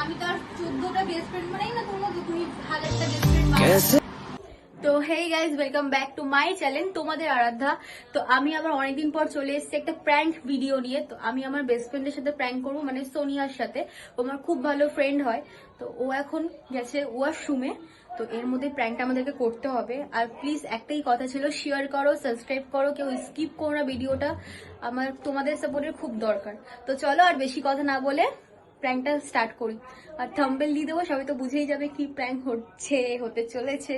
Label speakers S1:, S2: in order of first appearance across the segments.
S1: আমি তো আর 14টা best friend বানাই না, তোর মতো তুমি 1000টা বেস্ট ফ্রেন্ড বানাও। তো hey guys, welcome back to my channel তোমাদের আরাধ্যা। তো আমি আবার অনেকদিন পর চলে এসেছি একটা প্র্যাঙ্ক ভিডিও নিয়ে। তো আমি আমার বেস্ট ফ্রেন্ডের সাথে প্র্যাঙ্ক করবো, মানে সোনিয়ার সাথে। ও আমার খুব ভালো ফ্রেন্ড হয়। তো ও এখন গেছে ওয়াশরুমে। তো এর মধ্যে প্র্যাঙ্কটা আমাদেরকে করতে হবে। আর প্লিজ একটাই কথা ছিল, শেয়ার করো, সাবস্ক্রাইব করো, কেউ স্কিপ করো না ভিডিওটা। আমার তোমাদের সাপোর্টের খুব দরকার। তো চলো আর বেশি কথা না বলে প্র্যাঙ্কটা স্টার্ট করি। আর থাম্বনেল দিয়ে দেবো, সবাই তো বুঝেই যাবে কি প্র্যাঙ্ক হতে চলেছে।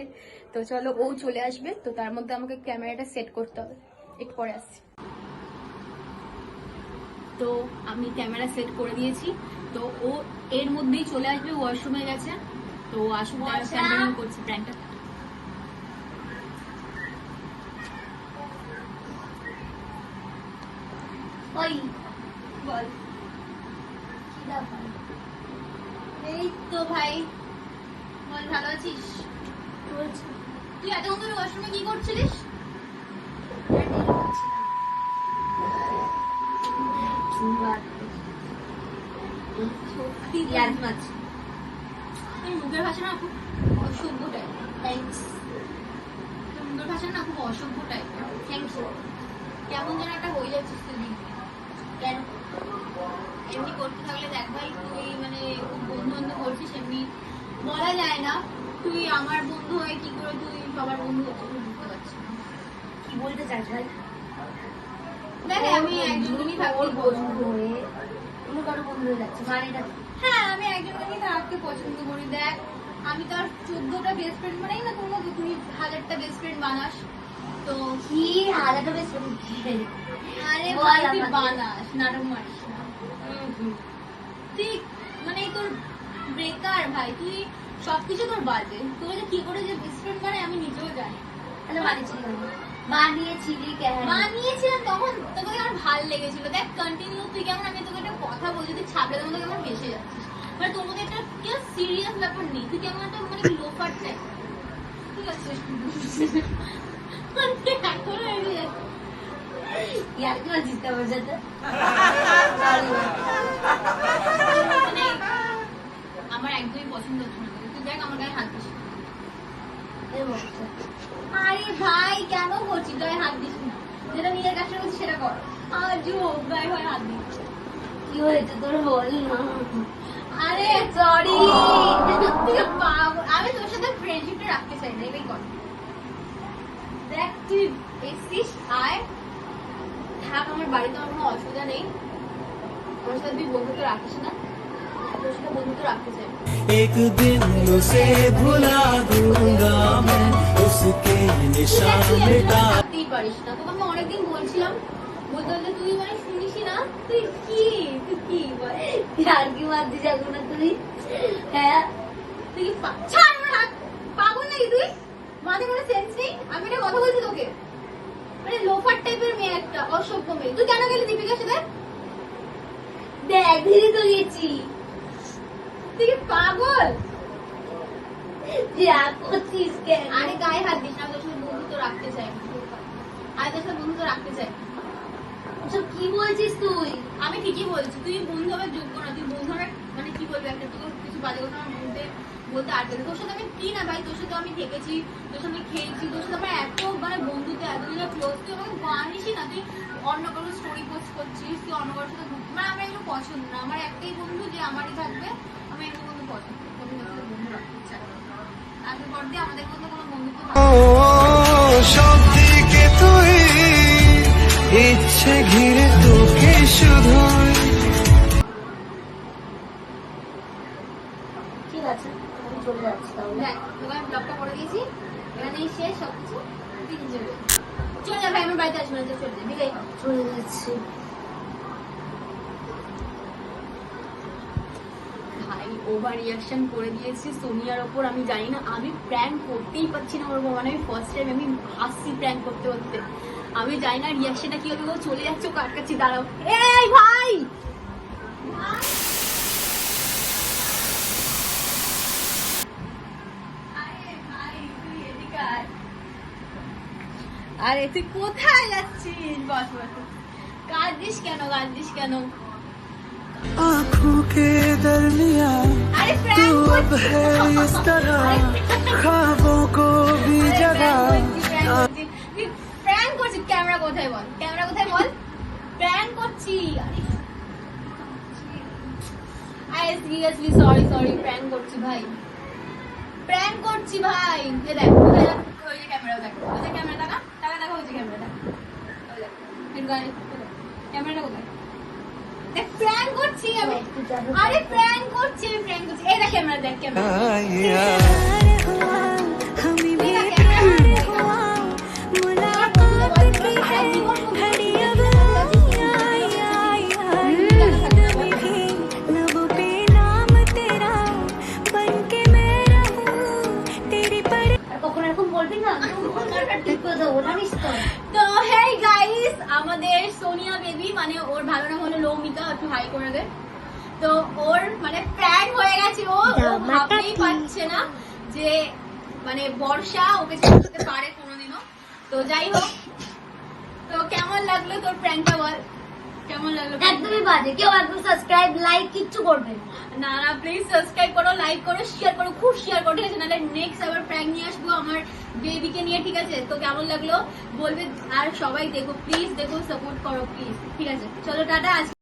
S1: তো চলো, ও চলে আসবে। তো তার মধ্যে আমাকে ক্যামেরাটা সেট করতে হবে, একটু পরে আসছি। তো আমি ক্যামেরা সেট করে দিয়েছি। তো ও এর মধ্যেই চলে আসবে, ওয়াশরুমে গেছে। তো আসুন, কন্টিনিউ করছি প্র্যাঙ্কটা। ওই বল, কি ব্যাপার? এই তো ভাই, বল, ভালো আছিস? তুই এতক্ষণ ধরে ওয়াশরুমে কি করছিলিস? মুখের ভাষা না খুব অসভ্য টাইপ। মুখের ভাষা না খুব অসভ্য টাইপ। কেমন যেন একটা হয়ে যাচ্ছিস তুই। কেন এমনি করতে থাকলে দেখ ভাই, তুই মানে খুব বন্ধু বান্ধব করছিস, এমনি বলা যায় না। তুই আমার বন্ধু হয়ে কি করে তুই সবার বন্ধু হচ্ছিস, বুঝতে পারছি না কি বলতে চাস ভাই। দেখ আমি একজনই থাকি বন্ধু হয়ে, অন্য কারো বন্ধু হয়ে যাচ্ছে মানেটা। হ্যাঁ, আমি একজনকে থাকতে পছন্দ করি। দেখ আমি তো আর 14টা বেস্ট ফ্রেন্ড বানাই না, তোর মতো তুই 1000টা বেস্ট ফ্রেন্ড বানাস। তো কি 1000টা বেস্ট ফ্রেন্ড? আরে ভাই তুই বানাস, নাটক মারিস না। তুই মানে তোর বেকার ভাই, তুই সবকিছু তোর বাজে। তোর যে কি করে যে বেস্ট ফ্রেন্ড বানায় আমি নিজেও জানি। তাহলে বানিয়েছিলাম তখন তোকে আমার ভাল লেগেছিল। দেখ কন্টিনিউ তুই কেমন, আমি তোকে একটা কথা বলছি, তুই ছাপড়ে তোর মধ্যে কেমন ভেসে যাচ্ছিস। মানে তোর মধ্যে একটা কেউ সিরিয়াস ব্যাপার নেই, তুই কেমন একটা মানে লোফার টাইপ। ঠিক আছে, আমার একদমই পছন্দ হচ্ছে না। তুই দেখ আমার গায়ে হাত দিস। আরে ভাই কেন করছিস, গায়ে হাত দিস না। যেটা নিজের কাছে করছিস সেটা কর। গায়ে ভাই হাত দিস। কি হয়েছে তোর বল না। আরে সরি, আমি তোর সাথে ফ্রেন্ডশিপটা রাখতে চাই না, এটাই কর। দেখ তুই এসছিস, আয় থাক আমার বাড়িতে, আমার কোনো অসুবিধা নেই। আমার সাথে তুই বন্ধুত্ব রাখিস না, তোর সাথে বন্ধুত্ব রাখতে চাই।
S2: एक दिन उसे भुला दूंगा मैं, उसके निशान मिटा।
S1: রাখতেই পারিস না, তোকে আমি অনেকদিন বলছিলাম বলতে বলতে তুই মানে শুনিসই না। তুই কি বল, আর কি মারতে যাবো না তুই? হ্যাঁ তুই ছাড় আমার হাত। পাগল নাকি তুই? মাথায় কোনো সেন্স নেই? আমি একটা কথা বলছি তোকে, মানে লোফার টাইপের মেয়ে, একটা অসভ্য মেয়ে। তুই কেন গেলি দীপিকার সাথে? দেখ ধীরে তো গেছি। তুই কি পাগল? আরে গায়ে হাত দিস না, তোর সাথে বন্ধুত্ব রাখতে চাই। আমি তোর সাথে বন্ধুত্ব রাখতে চাই। কি বলছিস তুই? আমি ঠিকই বলছি, তুই বন্ধু হবার যোগ্য না। তুই বন্ধু হবার মানে কি বলবি, একটা তোকে কিছু বাজে কথা আমার বলতে আটকে। তোর সাথে আমি কি না ভাই, তোর সাথে আমি থেকেছি, তোর সাথে খেয়েছি, তোর সাথে আমার এত মানে বন্ধুত্ব এতদিন ক্লোজ। তুই আমাকে বানিসই না, তুই অন্য কারোর স্টোরি পোস্ট করছিস, তুই অন্য কারোর সাথে মানে আমার এগুলো পছন্দ না। আমার একটাই বন্ধু যে আমারই থাকবে, আমি এগুলো বন্ধু পছন্দ করি। বন্ধু রাখতে চাই, তারপর পর দিয়ে আমাদের মধ্যে কোনো বন্ধুত্ব
S2: সব দিকে তুই ইচ্ছে ঘিরে তোকে শুধু।
S1: ঠিক আছে, আমি চলে যাচ্ছি তাহলে। দেখ তোকে আমি ব্লগটা করে দিয়েছি, এখানেই শেষ সবকিছু। তুই নিজে চলে যা ভাই, আমার বাড়িতে আসবে না, চলে যা, বিদায় কর। চলে যাচ্ছি ভাই। ওভার রিয়াকশন করে দিয়েছি সোনিয়ার ওপর। আমি জানি না, আমি প্র্যাঙ্ক করতেই পারছি না ওর ওপর। মানে আমি ফার্স্ট টাইম আমি হাসছি প্র্যাঙ্ক করতে করতে। আমি জানি না রিয়াকশনটা কি হবে। ও চলে যাচ্ছে, ও কাটকাচ্ছি, দাঁড়াও। এই ভাই আরে তুই কোথায় যাচ্ছিস? বস বস, কাঁদছিস কেন?
S2: आँखों के दरमियाँ तू अब है इस तरह ख्वाबों को भी जगा
S1: প্র্যাঙ্ক করছি। ক্যামেরা কোথায় বল, ক্যামেরা কোথায় বল, প্র্যাঙ্ক করছি। আরে সিরিয়াসলি সরি প্র্যাঙ্ক করছি ভাই, প্র্যাঙ্ক করছি ভাই। যে দেখ কোথায় দেখ, ওই যে ক্যামেরা দেখ, ওই যে ক্যামেরা দেখা দেখা দেখা, ওই যে ক্যামেরা দেখ, ওই দেখ ক্যামেরাটা কোথায় দেখ, প্র্যাঙ্ক করছি আমি। আরে প্র্যাঙ্ক করছি, এই দেখ ক্যামেরা দেখ, ক্যামেরা তো হেই গাইস, আমাদের সোনিয়া বেবি মানে ওর ভালো নাম হলো লৌমিতা, একটু হাই করে দে। তো ওর মানে প্র্যাঙ্ক হয়ে গেছে, ও ভাবতেই পারছে না যে মানে বর্ষা ওকে ছেড়ে পারে কোনোদিনও। তো যাই হোক, তো কেমন লাগলো তোর প্র্যাঙ্কটা বল, কেমন লাগলো?
S3: একদমই বাজে, কেউ একদম সাবস্ক্রাইব লাইক কিচ্ছু করবে
S1: না না, প্লিজ সাবস্ক্রাইব করো, লাইক করো, শেয়ার করো, খুব শেয়ার করো, ঠিক আছে? নাহলে নেক্সট আবার প্র্যাঙ্ক নিয়ে আসবো আমার বেবিকে নিয়ে, ঠিক আছে? তো কেমন লাগলো বলবে, আর সবাই দেখো, প্লিজ দেখো, সাপোর্ট করো প্লিজ, ঠিক আছে? চলো টাটা।